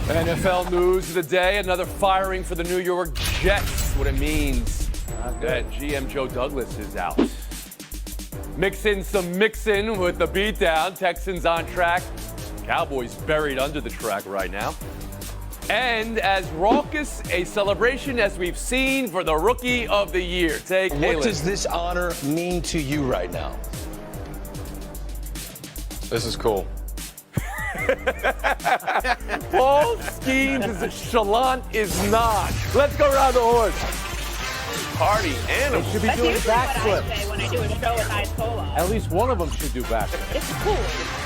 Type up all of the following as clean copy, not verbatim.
NFL news of the day, another firing for the New York Jets. What it means that GM Joe Douglas is out. Mix in some mixin' with the beatdown. Texans on track. Cowboys buried under the track right now. And as raucous a celebration as we've seen for the Rookie of the Year. Take What does this honor mean to you right now? This is cool. Paul Skeens is chalant is not. Let's go around the horn. Party animal. Should be That's doing usually what I backflips. say when I do a show with Isola. At least one of them should do backflips. It's cool.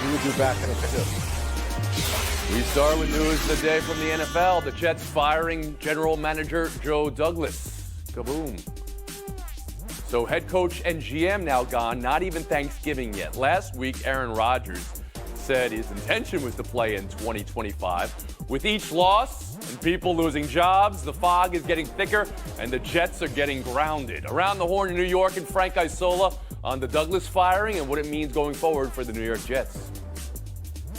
You would do backflips too. We start with news of the day from the NFL. The Jets firing general manager Joe Douglas. Kaboom. So head coach and GM now gone, not even Thanksgiving yet. Last week, Aaron Rodgers said his intention was to play in 2025. With each loss and people losing jobs, the fog is getting thicker and the Jets are getting grounded. Around the horn in New York and Frank Isola on the Douglas firing and what it means going forward for the New York Jets.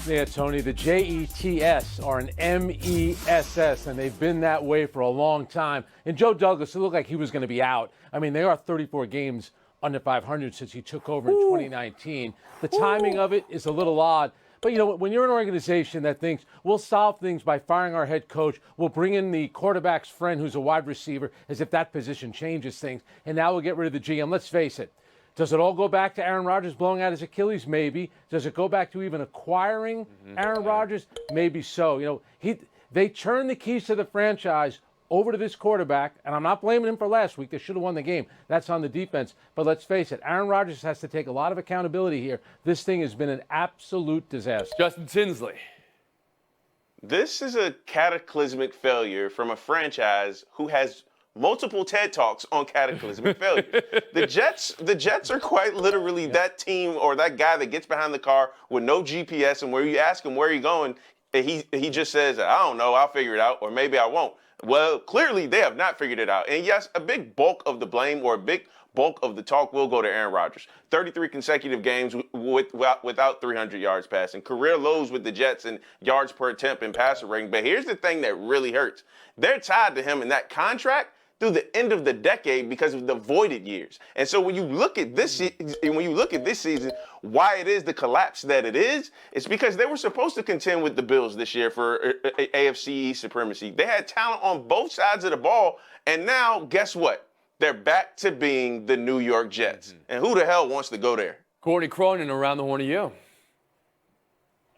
Yeah, Tony, the Jets are an MESS, and they've been that way for a long time. And Joe Douglas, it looked like he was going to be out. I mean, they are 34 games under 500 since he took over in 2019. The timing of it is a little odd. But, you know, when you're an organization that thinks we'll solve things by firing our head coach, we'll bring in the quarterback's friend who's a wide receiver as if that position changes things, and now we'll get rid of the GM. Let's face it. Does it all go back to Aaron Rodgers blowing out his Achilles? Maybe. Does it go back to even acquiring Aaron Rodgers? Maybe so. You know, they turned the keys to the franchise over to this quarterback, and I'm not blaming him for last week. They should have won the game. That's on the defense. But let's face it, Aaron Rodgers has to take a lot of accountability here. This thing has been an absolute disaster. Justin Tinsley. This is a cataclysmic failure from a franchise who has multiple TED Talks on cataclysmic failure. The Jets are quite literally that team or that guy that gets behind the car with no GPS, and where you ask him where you going, he just says, I don't know, I'll figure it out, or maybe I won't. Well, clearly they have not figured it out. And yes, a big bulk of the blame or a big bulk of the talk will go to Aaron Rodgers. 33 consecutive games without 300 yards passing. Career lows with the Jets in yards per attempt and passer rating. But here's the thing that really hurts. They're tied to him in that contract through the end of the decade because of the voided years. And so when you look at this season, why it is the collapse that it is, it's because they were supposed to contend with the Bills this year for AFC East supremacy. They had talent on both sides of the ball, and now guess what? They're back to being the New York Jets. And who the hell wants to go there? Courtney Cronin, around the horn of you.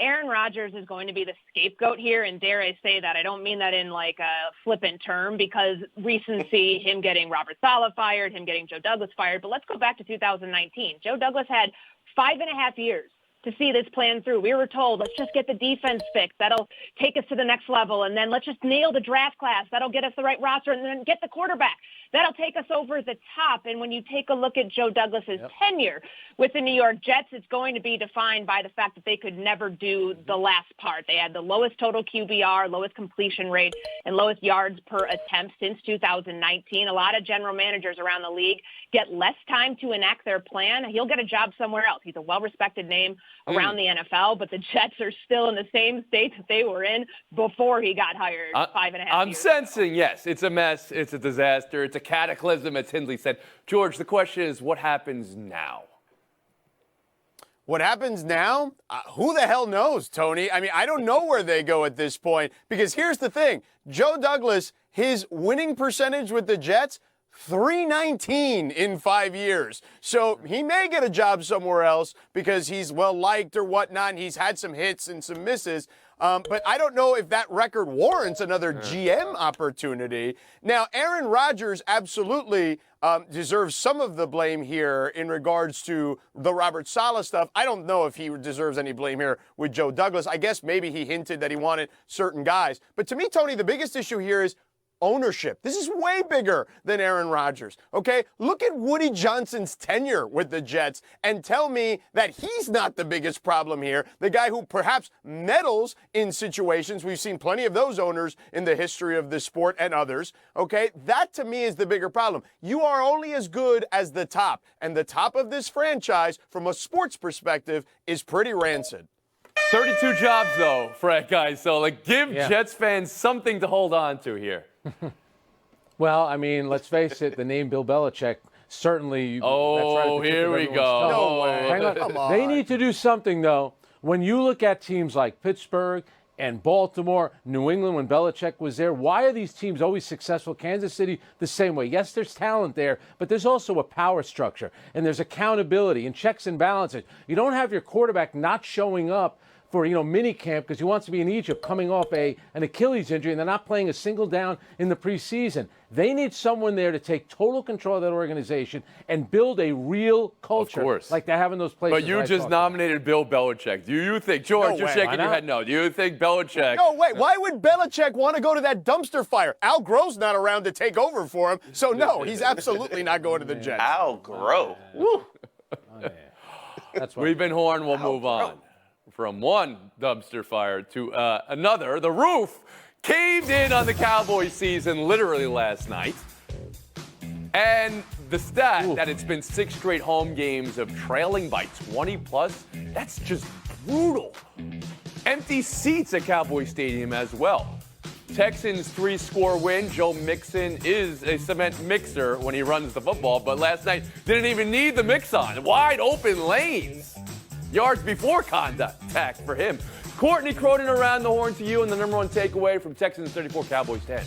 Aaron Rodgers is going to be the scapegoat here, and dare I say that. I don't mean that in like a flippant term because recency, him getting Robert Saleh fired, him getting Joe Douglas fired. But let's go back to 2019. Joe Douglas had 5.5 years to see this plan through. We were told, let's just get the defense fixed. That'll take us to the next level. And then let's just nail the draft class. That'll get us the right roster. And then get the quarterback. That'll take us over the top. And when you take a look at Joe Douglas's tenure with the New York Jets, it's going to be defined by the fact that they could never do the last part. They had the lowest total QBR, lowest completion rate, and lowest yards per attempt since 2019. A lot of general managers around the league get less time to enact their plan. He'll get a job somewhere else. He's a well-respected name around the NFL, but the Jets are still in the same state that they were in before he got hired 5.5 years I'm sensing, ago. yes, it's a mess, it's a disaster, it's a cataclysm, as Tinsley said. George, the question is, what happens now? What happens now? Who the hell knows, Tony? I mean, I don't know where they go at this point because here's the thing. Joe Douglas, his winning percentage with the Jets, 319 in 5 years. So he may get a job somewhere else because he's well-liked or whatnot, and he's had some hits and some misses. But I don't know if that record warrants another GM opportunity. Now, Aaron Rodgers absolutely deserves some of the blame here in regards to the Robert Saleh stuff. I don't know if he deserves any blame here with Joe Douglas. I guess maybe he hinted that he wanted certain guys. But to me, Tony, the biggest issue here is ownership. This is way bigger than Aaron Rodgers, okay? Look at Woody Johnson's tenure with the Jets and tell me that he's not the biggest problem here, the guy who perhaps meddles in situations. We've seen plenty of those owners in the history of this sport and others, okay? That, to me, is the bigger problem. You are only as good as the top, and the top of this franchise, from a sports perspective, is pretty rancid. 32 jobs, though, Frank guys. So, give Yeah. Jets fans something to hold on to here. Well, I mean, let's face it, the name Bill Belichick certainly. Oh, that's right at the tip here of we everyone's go. tongue. No way. Hang on. Come on. They need to do something, though. When you look at teams like Pittsburgh and Baltimore, New England, when Belichick was there, why are these teams always successful? Kansas City, the same way. Yes, there's talent there, but there's also a power structure, and there's accountability and checks and balances. You don't have your quarterback not showing up for mini camp because he wants to be in Egypt coming off an Achilles injury, and they're not playing a single down in the preseason. They need someone there to take total control of that organization and build a real culture course. like they have in those places. But you that I just talked about. nominated Bill Belichick. Do you think, George, No you're way. shaking Why your not? head no. Do you think Belichick? No, wait. Why would Belichick want to go to that dumpster fire? Al Groh's not around to take over for him, so no, he's absolutely not going to the Jets. Al Groh. Woo. That's why. We've been horned. We'll move on from one dumpster fire to another. The roof caved in on the Cowboys season literally last night. And the stat that it's been 6 straight home games of trailing by 20 plus, that's just brutal. Empty seats at Cowboy Stadium as well. Texans 3-score win. Joe Mixon is a cement mixer when he runs the football, but last night didn't even need the mix on. Wide open lanes. Yards before contact for him. Courtney Cronin around the horn to you, and the number one takeaway from Texans 34, Cowboys 10.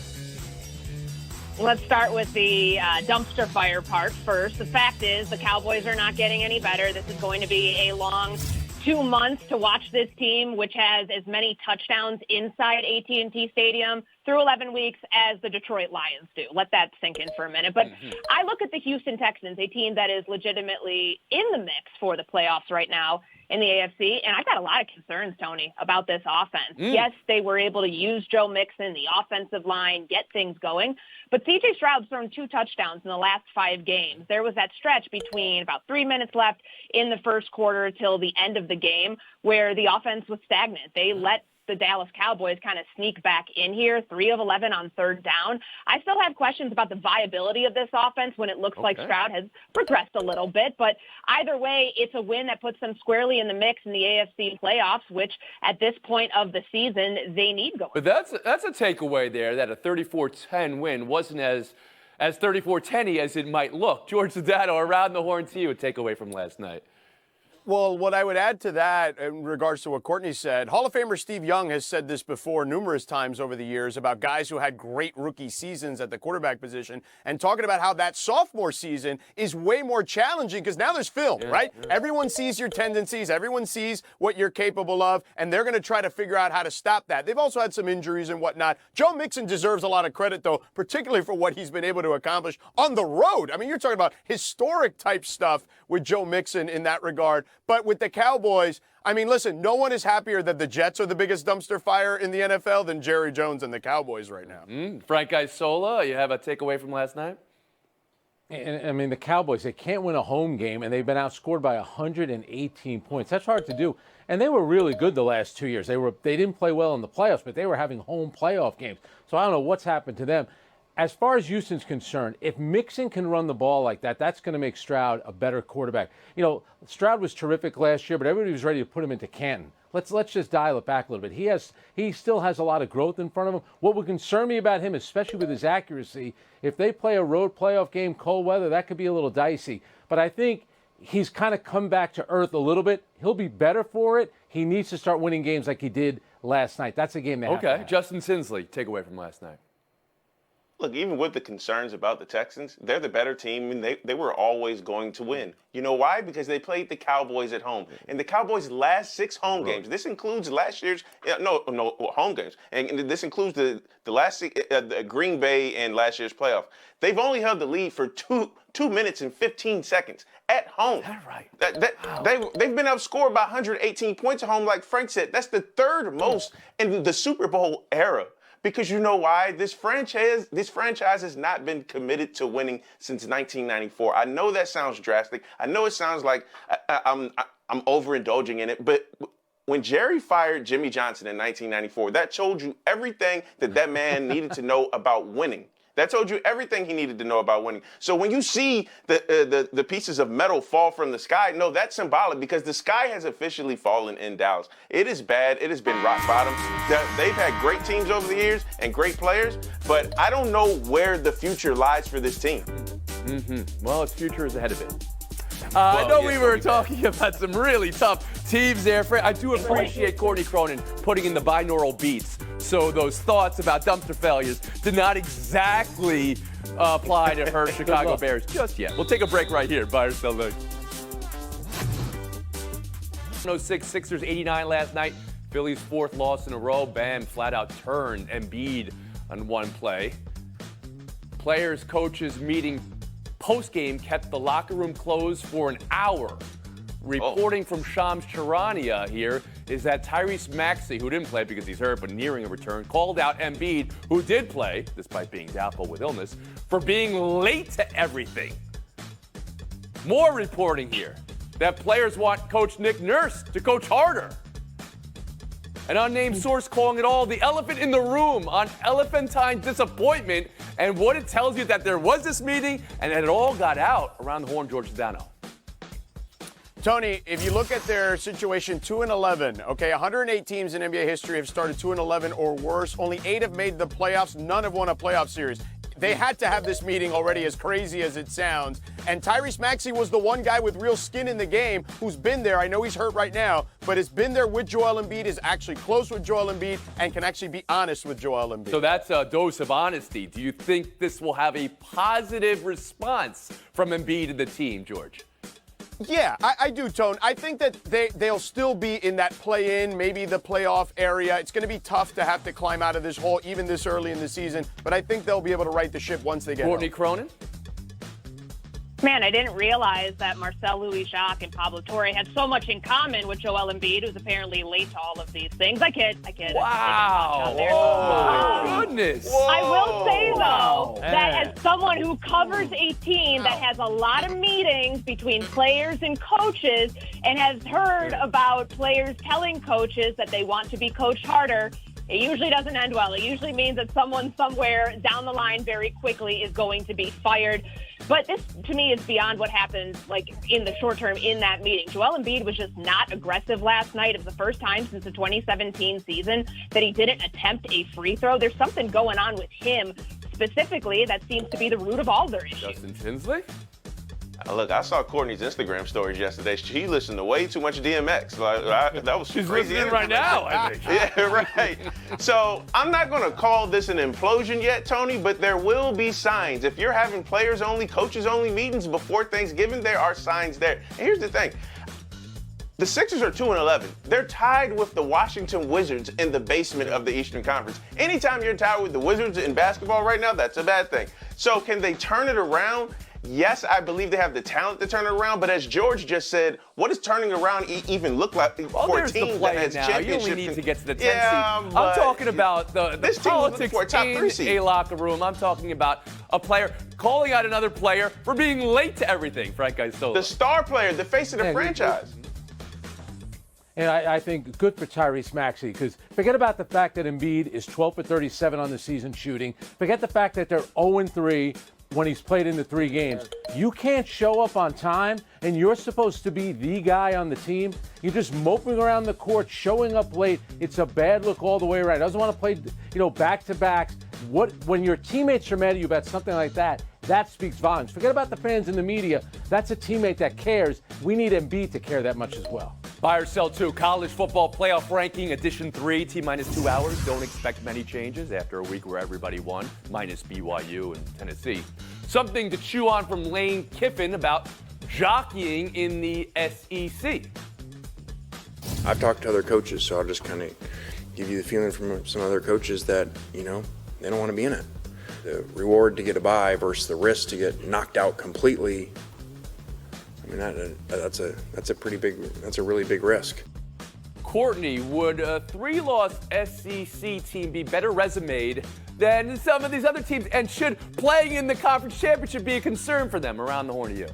Let's start with the dumpster fire part first. The fact is the Cowboys are not getting any better. This is going to be a long 2 months to watch this team, which has as many touchdowns inside AT&T Stadium through 11 weeks as the Detroit Lions do. Let that sink in for a minute. But I look at the Houston Texans, a team that is legitimately in the mix for the playoffs right now in the AFC, and I've got a lot of concerns, Tony, about this offense. Yes, they were able to use Joe Mixon, the offensive line, get things going, but C.J. Stroud's thrown 2 touchdowns in the last 5 games. There was that stretch between about 3 minutes left in the first quarter till the end of the game where the offense was stagnant. They let the Dallas Cowboys kind of sneak back in here, 3 of 11 on 3rd down. I still have questions about the viability of this offense when it looks like Stroud has progressed a little bit, but either way, it's a win that puts them squarely in the mix in the AFC playoffs, which at this point of the season, they need going. But that's a takeaway there, that a 34-10 win wasn't as 34-10-y as it might look. George Sedano, around the horn to you, a takeaway from last night. Well, what I would add to that in regards to what Courtney said, Hall of Famer Steve Young has said this before numerous times over the years about guys who had great rookie seasons at the quarterback position and talking about how that sophomore season is way more challenging because now there's film, right? Yeah. Everyone sees your tendencies, everyone sees what you're capable of, and they're going to try to figure out how to stop that. They've also had some injuries and whatnot. Joe Mixon deserves a lot of credit, though, particularly for what he's been able to accomplish on the road. I mean, you're talking about historic type stuff with Joe Mixon in that regard. But with the Cowboys, I mean, listen, no one is happier that the Jets are the biggest dumpster fire in the NFL than Jerry Jones and the Cowboys right now. Frank Isola, you have a takeaway from last night? And, I mean, the Cowboys, they can't win a home game, and they've been outscored by 118 points. That's hard to do. And they were really good the last 2 years. They didn't play well in the playoffs, but they were having home playoff games. So I don't know what's happened to them. As far as Houston's concerned, if Mixon can run the ball like that, that's going to make Stroud a better quarterback. You know, Stroud was terrific last year, but everybody was ready to put him into Canton. Let's just dial it back a little bit. He still has a lot of growth in front of him. What would concern me about him, especially with his accuracy, if they play a road playoff game, cold weather, that could be a little dicey. But I think he's kind of come back to earth a little bit. He'll be better for it. He needs to start winning games like he did last night. That's a game they have to have. Justin Sinsley, takeaway from last night. Look, even with the concerns about the Texans, they're the better team, and they were always going to win. You know why? Because they played the Cowboys at home. And the Cowboys' last 6 home games, this includes last year's, home games, and this includes the last the Green Bay and last year's playoff. They've only held the lead for 2 minutes and 15 seconds at home. Is that right? They've been outscored by 118 points at home, like Frank said. That's the 3rd most in the Super Bowl era. Because you know why? This franchise has not been committed to winning since 1994. I know that sounds drastic. I know it sounds like I'm overindulging in it. But when Jerry fired Jimmy Johnson in 1994, that told you everything that man needed to know about winning. That told you everything he needed to know about winning. So when you see the pieces of metal fall from the sky, no, that's symbolic because the sky has officially fallen in Dallas. It is bad. It has been rock bottom. They've had great teams over the years and great players, but I don't know where the future lies for this team. Well, its future is ahead of it. I know we were talking about some really tough teams there. I do appreciate Courtney Cronin putting in the binaural beats, so those thoughts about dumpster failures did not exactly apply to her Chicago Bears just yet. We'll take a break right here. Buy or sell low. 106 Sixers 89 last night. Philly's fourth loss in a row. Bam flat out turned Embiid on one play. Players, coaches meeting post-game kept the locker room closed for an hour. Reporting from Shams Charania here is that Tyrese Maxey, who didn't play because he's hurt but nearing a return, called out Embiid, who did play, despite being doubtful with illness, for being late to everything. More reporting here that players want Coach Nick Nurse to coach harder. An unnamed source calling it all the elephant in the room on elephantine disappointment, and what it tells you that there was this meeting and that it all got out around the horn. George Sedano. Tony, if you look at their situation, 2-11, okay, 108 teams in NBA history have started 2-11 or worse. Only 8 have made the playoffs. None have won a playoff series. They had to have this meeting already, as crazy as it sounds. And Tyrese Maxey was the one guy with real skin in the game who's been there. I know he's hurt right now, but has been there with Joel Embiid, is actually close with Joel Embiid, and can actually be honest with Joel Embiid. So that's a dose of honesty. Do you think this will have a positive response from Embiid and the team, George? Yeah, I do, Tone. I think that they'll still be in that play-in, maybe the playoff area. It's going to be tough to have to climb out of this hole even this early in the season, but I think they'll be able to right the ship once they get Courtney home. Cronin? Man, I didn't realize that Marcel Louis-Jacques and Pablo Torre had so much in common with Joel Embiid, who's apparently late to all of these things. I kid. Wow. Oh, my goodness. I will say, though, that as someone who covers a team that has a lot of meetings between players and coaches and has heard about players telling coaches that they want to be coached harder, it usually doesn't end well. It usually means that someone somewhere down the line very quickly is going to be fired. But this, to me, is beyond what happened, like, in the short term in that meeting. Joel Embiid was just not aggressive last night. It was the first time since the 2017 season that he didn't attempt a free throw. There's something going on with him specifically that seems to be the root of all their issues. Justin Tinsley? Look, I saw Courtney's Instagram stories yesterday. She listened to way too much DMX. That was She's crazy. listening right now, I think. Yeah, right. So I'm not going to call this an implosion yet, Tony, but there will be signs. If you're having players-only, coaches-only meetings before Thanksgiving, there are signs there. And here's the thing. The Sixers are 2-11. They're tied with the Washington Wizards in the basement of the Eastern Conference. Anytime you're tied with the Wizards in basketball right now, that's a bad thing. So can they turn it around? Yes, I believe they have the talent to turn it around, but as George just said, what does turning around even look like for a team that has now. championship? You only need to get to the 10th Yeah, seed. I'm but talking about this the team was looking politics for a top 3 in seed. a locker room. I'm talking about a player calling out another player for being late to everything, Frank Isola. The star player, the face of the franchise. And I think good for Tyrese Maxey, because forget about the fact that Embiid is 12 for 37 on the season shooting. Forget the fact that they're 0-3 when he's played in the 3 games. You can't show up on time, and you're supposed to be the guy on the team. You're just moping around the court, showing up late. It's a bad look all the way around. Doesn't want to play, back-to-backs. When your teammates are mad at you about something like that, that speaks volumes. Forget about the fans and the media. That's a teammate that cares. We need Embiid to care that much as well. Buy or sell 2, college football playoff ranking, edition 3, T-minus 2 hours. Don't expect many changes after a week where everybody won, minus BYU and Tennessee. Something to chew on from Lane Kiffin about jockeying in the SEC. I've talked to other coaches, so I'll just kind of give you the feeling from some other coaches that, they don't want to be in it. The reward to get a bye versus the risk to get knocked out completely, that's a really big risk. Courtney, would a 3-loss SEC team be better resumed than some of these other teams? And should playing in the conference championship be a concern for them around the horn of you?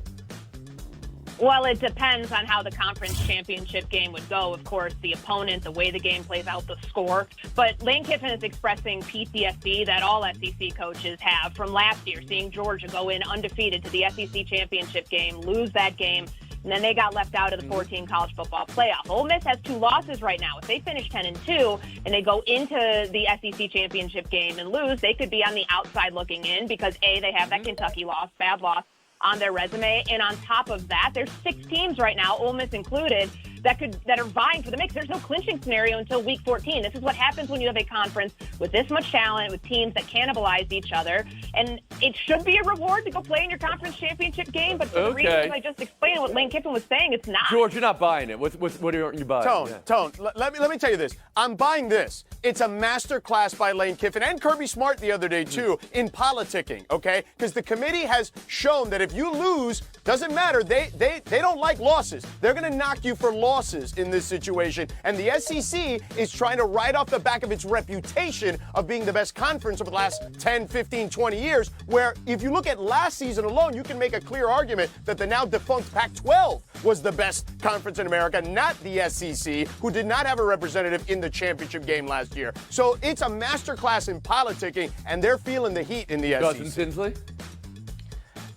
Well, it depends on how the conference championship game would go. Of course, the opponent, the way the game plays out, the score. But Lane Kiffin is expressing PTSD that all SEC coaches have from last year, seeing Georgia go in undefeated to the SEC championship game, lose that game, and then they got left out of the 14 college football playoff. Ole Miss has 2 losses right now. If they finish 10-2 and they go into the SEC championship game and lose, they could be on the outside looking in because, A, they have that Kentucky loss, bad loss, on their resume. And on top of that, there's 6 teams right now, Ole Miss included, that are vying for the mix. There's no clinching scenario until week 14. This is what happens when you have a conference with this much talent, with teams that cannibalize each other. And it should be a reward to go play in your conference championship game, but for the reasons I just explained, what Lane Kiffin was saying, it's not. George, you're not buying it. What are you buying? Tone, let me tell you this. I'm buying this. It's a master class by Lane Kiffin and Kirby Smart the other day, too, in politicking, okay? Because the committee has shown that if you lose, doesn't matter. They don't like losses. They're going to knock you for losses in this situation. And the SEC is trying to ride off the back of its reputation of being the best conference over the last 10, 15, 20 years, where if you look at last season alone, you can make a clear argument that the now defunct Pac-12 was the best conference in America, not the SEC, who did not have a representative in the championship game last year. So it's a masterclass in politicking, and they're feeling the heat in the SEC. Justin Tinsley?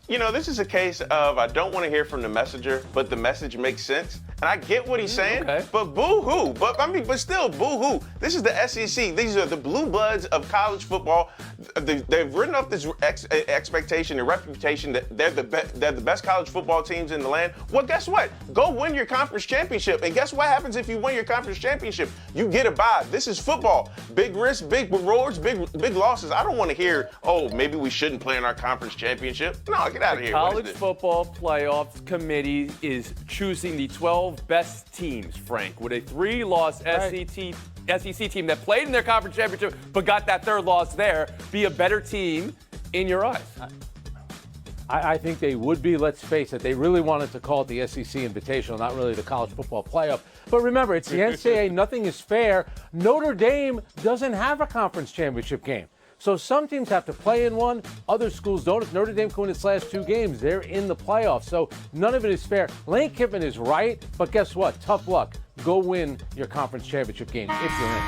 You know, this is a case of I don't want to hear from the messenger, but the message makes sense. And I get what he's saying, but boo-hoo. But still, boo-hoo. This is the SEC. These are the blue bloods of college football. They've written off this expectation and reputation that they're the best college football teams in the land. Well, guess what? Go win your conference championship. And guess what happens if you win your conference championship? You get a bye. This is football. Big risks, big rewards, big losses. I don't want to hear, oh, maybe we shouldn't play in our conference championship. No, get out of here. College Football Playoffs Committee is choosing the 12 best teams, Frank. Would a 3-loss SEC team that played in their conference championship but got that 3rd loss there be a better team in your eyes? I think they would be. Let's face it. They really wanted to call it the SEC Invitational, not really the College Football Playoff. But remember, it's the NCAA. Nothing is fair. Notre Dame doesn't have a conference championship game. So some teams have to play in one, other schools don't. If Notre Dame can win its last 2 games, they're in the playoffs. So none of it is fair. Lane Kiffin is right, but guess what? Tough luck. Go win your conference championship game if you're in.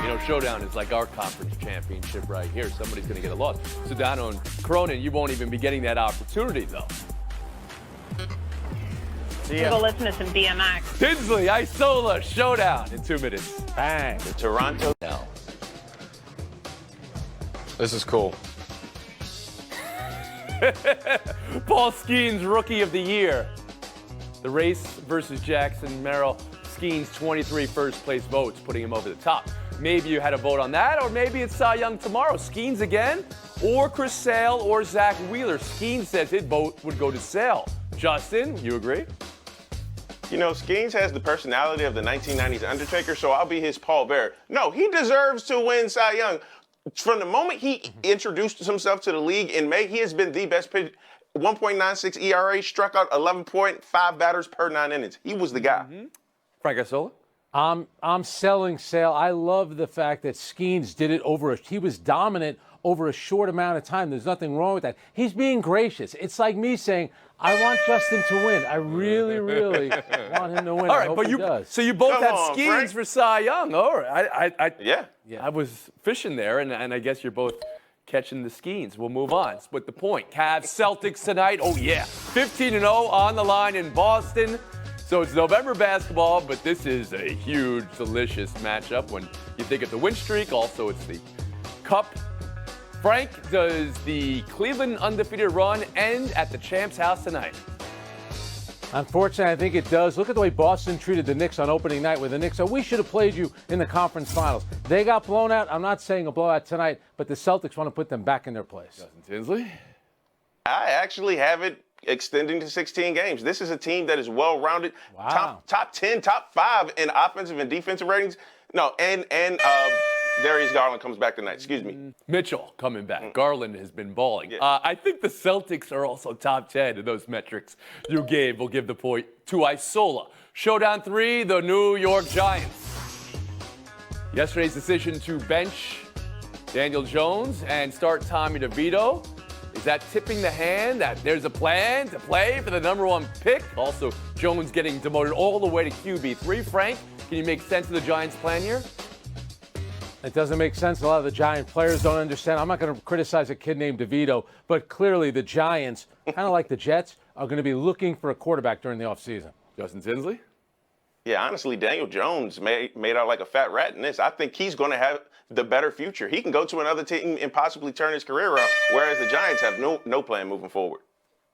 You know, Showdown is like our conference championship right here. Somebody's going to get a loss. Sedano and Cronin, you won't even be getting that opportunity, though. Go listen to some BMX. Tinsley, Isola, Showdown in 2 minutes. Bang. The Toronto now. This is cool. Paul Skeens, Rookie of the Year. The race versus Jackson Merrill. Skeens, 23 first-place votes, putting him over the top. Maybe you had a vote on that, or maybe it's Cy Young tomorrow. Skeens again, or Chris Sale, or Zach Wheeler. Skeens says his vote would go to Sale. Justin, you agree? You know, Skeens has the personality of the 1990s Undertaker, so I'll be his Paul Bearer. No, he deserves to win Cy Young. From the moment he introduced himself to the league in May, he has been the best pitcher. 1.96 ERA, struck out 11.5 batters per 9 innings. He was the guy. Frank Isola? I'm selling Sale. I love the fact that Skeens did it he was dominant over a short amount of time. There's nothing wrong with that. He's being gracious. It's like me saying, I want Justin to win. I really, really want him to win. All I right, hope but he does. So you both Come had on, Skeens Frank. for Cy Young. All right. Yeah. I was fishing there, and I guess you're both catching the Skeens. We'll move on. Split the point. Cavs, Celtics tonight. Oh, yeah. 15-0 on the line in Boston. So it's November basketball, but this is a huge, delicious matchup when you think of the win streak. Also, it's the Cup. Frank, does the Cleveland undefeated run end at the Champs' house tonight? Unfortunately, I think it does. Look at the way Boston treated the Knicks on opening night, where the Knicks said, we should have played you in the conference finals. They got blown out. I'm not saying a blowout tonight, but the Celtics want to put them back in their place. Justin Tinsley? I actually have it extending to 16 games. This is a team that is well-rounded. Wow. Top 10, top 5 in offensive and defensive ratings. No, and Darius Garland comes back tonight. Excuse me. Mitchell coming back. Garland has been balling. Yeah. I think the Celtics are also top 10 in those metrics you gave. We'll give the point to Isola. Showdown 3, the New York Giants. Yesterday's decision to bench Daniel Jones and start Tommy DeVito Is that tipping the hand that there's a plan to play for the #1 pick? Also, Jones getting demoted all the way to QB3. Frank, can you make sense of the Giants' plan here? It doesn't make sense. A lot of the Giant players don't understand. I'm not going to criticize a kid named DeVito, but clearly the Giants, kind of like the Jets, are going to be looking for a quarterback during the offseason. Justin Tinsley? Yeah, honestly, Daniel Jones made out like a fat rat in this. I think he's going to have the better future. He can go to another team and possibly turn his career around, whereas the Giants have no plan moving forward.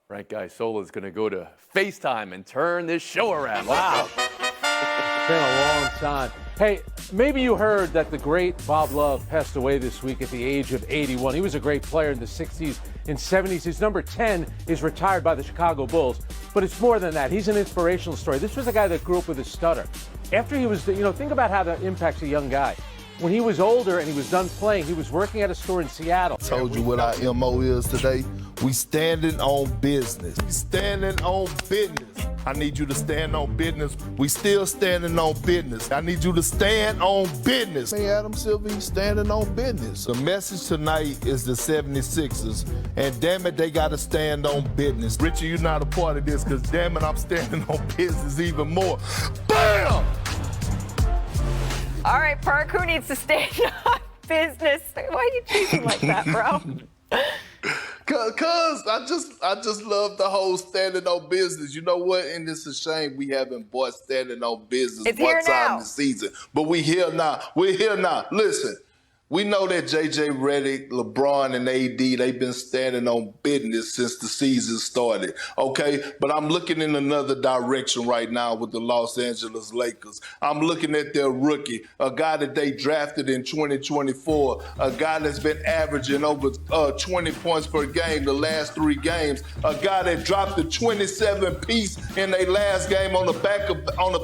Frank Isola is going to go to FaceTime and turn this show around. Wow. It's been a long time. Hey, maybe you heard that the great Bob Love passed away this week at the age of 81. He was a great player in the 60s and 70s. His number 10 is retired by the Chicago Bulls. But it's more than that. He's an inspirational story. This was a guy that grew up with a stutter. After he was, think about how that impacts a young guy. When he was older and he was done playing, he was working at a store in Seattle. Told you what our MO is today. We standing on business. We standing on business. I need you to stand on business. We still standing on business. I need you to stand on business. Hey, Adam Silver, he's standing on business. The message tonight is the 76ers. And damn it, they got to stand on business. Richie, you're not a part of this because damn it, I'm standing on business even more. Bam! All right, Park, who needs to stand on business? Why are you cheating like that, bro? Cause I just love the whole standing on business. You know what? And it's a shame we haven't bought standing on business It's one here time now. this season. But we here now. We're here now. Listen, we know that J.J. Redick, LeBron, and AD, they've been standing on business since the season started, okay? But I'm looking in another direction right now with the Los Angeles Lakers. I'm looking at their rookie, a guy that they drafted in 2024, a guy that's been averaging over 20 points per game the last 3 games, a guy that dropped the 27-piece in their last game on the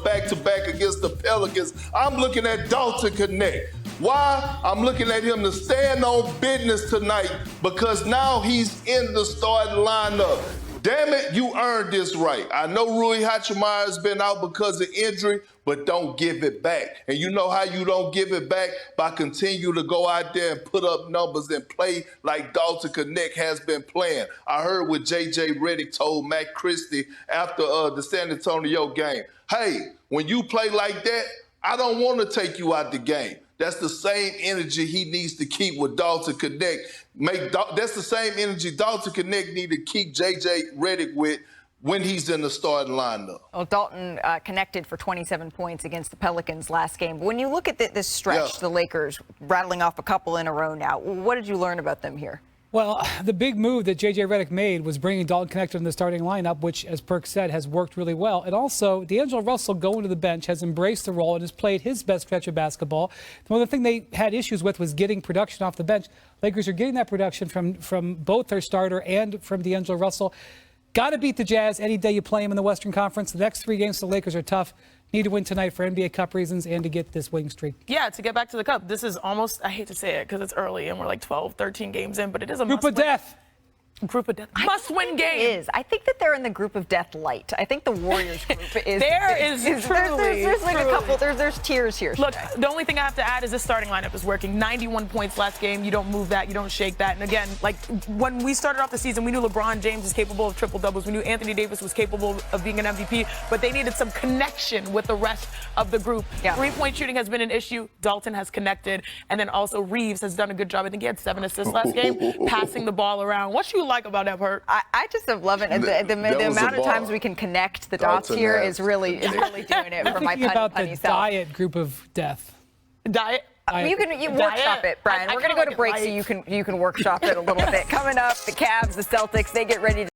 back-to-back against the Pelicans. I'm looking at Dalton Knecht. Why? I'm looking at him to stand on business tonight because now he's in the starting lineup. Damn it, you earned this right. I know Rui Hachimura has been out because of injury, but don't give it back. And you know how you don't give it back? By continue to go out there and put up numbers and play like Dalton Knecht has been playing. I heard what J.J. Redick told Matt Christie after the San Antonio game. Hey, when you play like that, I don't want to take you out the game. That's the same energy he needs to keep with Dalton Knecht. That's the same energy Dalton Knecht need to keep J.J. Redick with when he's in the starting lineup. Well, Dalton connected for 27 points against the Pelicans last game. But when you look at this stretch, the Lakers rattling off a couple in a row now, what did you learn about them here? Well, the big move that J.J. Redick made was bringing Dalton Knecht in the starting lineup, which, as Perk said, has worked really well. And also, D'Angelo Russell going to the bench has embraced the role and has played his best stretch of basketball. One of the thing they had issues with was getting production off the bench. Lakers are getting that production from both their starter and from D'Angelo Russell. Got to beat the Jazz any day you play them in the Western Conference. The next 3 games for the Lakers are tough. Need to win tonight for NBA Cup reasons and to get this winning streak. Yeah, to get back to the Cup. This is almost, I hate to say it because it's early and we're like 12, 13 games in, but it is a Group of death. Group of death. Must-win game. It is. I think that they're in the group of death light. I think the Warriors group is. There's like a couple. There's tiers here. Look, the only thing I have to add is this starting lineup is working. 91 points last game. You don't move that. You don't shake that. And again, like when we started off the season, we knew LeBron James was capable of triple doubles. We knew Anthony Davis was capable of being an MVP, but they needed some connection with the rest of the group. Yeah. 3-point shooting has been an issue. Dalton has connected, and then also Reeves has done a good job. I think he had 7 assists last game, passing the ball around. What you like about that, Hurt? I just have loved it. And the amount of times we can connect the dots here is really doing it for my about the punny self. diet group of death. Diet. You workshop it, Brian. We're going to go to break so you can workshop it a little bit. Coming up, the Cavs, the Celtics, they get ready to